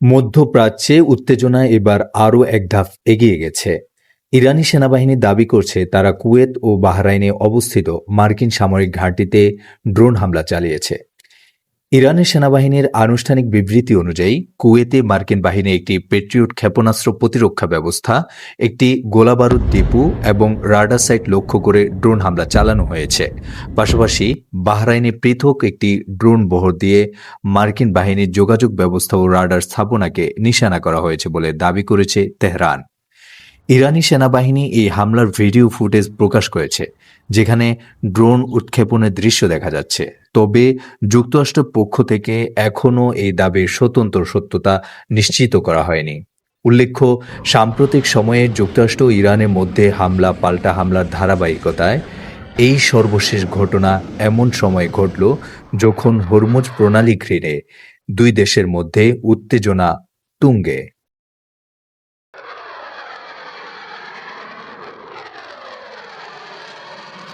মধ্যপ্রাচ্যে উত্তেজনা এবার আরও এক ধাপ এগিয়ে গেছে। ইরানি সেনাবাহিনী দাবি করছে তারা কুয়েত ও বাহরাইনে অবস্থিত মার্কিন সামরিক ঘাঁটিতে ড্রোন হামলা চালিয়েছে। ইরানের সেনাবাহিনীর আনুষ্ঠানিক বিবৃতি অনুযায়ী কুয়েতে মার্কিন বাহিনী একটি পেট্রিয়ট ক্ষেপণাস্ত্র প্রতিরক্ষা ব্যবস্থা, একটি গোলাবারুদ ডিপো এবং রাডার সাইট লক্ষ্য করে ড্রোন হামলা চালানো হয়েছে। পাশাপাশি বাহরাইনে পৃথক একটি ড্রোন বহর দিয়ে মার্কিন বাহিনীর যোগাযোগ ব্যবস্থা ও রাডার স্থাপনাকে নিশানা করা হয়েছে বলে দাবি করেছে তেহরান। ইরানি সেনাবাহিনী এই হামলার ভিডিও ফুটেজ প্রকাশ করেছে, যেখানে ড্রোন উৎক্ষেপণের দৃশ্য দেখা যাচ্ছে। তবে যুক্তরাষ্ট্রের পক্ষ থেকে এখনও এই দাবির স্বতন্ত্র সত্যতা নিশ্চিত করা হয়নি। উল্লেখ্য, সাম্প্রতিক সময়ে যুক্তরাষ্ট্র ও ইরানের মধ্যে হামলা পাল্টা হামলার ধারাবাহিকতায় এই সর্বশেষ ঘটনা এমন সময় ঘটল যখন হরমুজ প্রণালী ঘিরে দুই দেশের মধ্যে উত্তেজনা তুঙ্গে।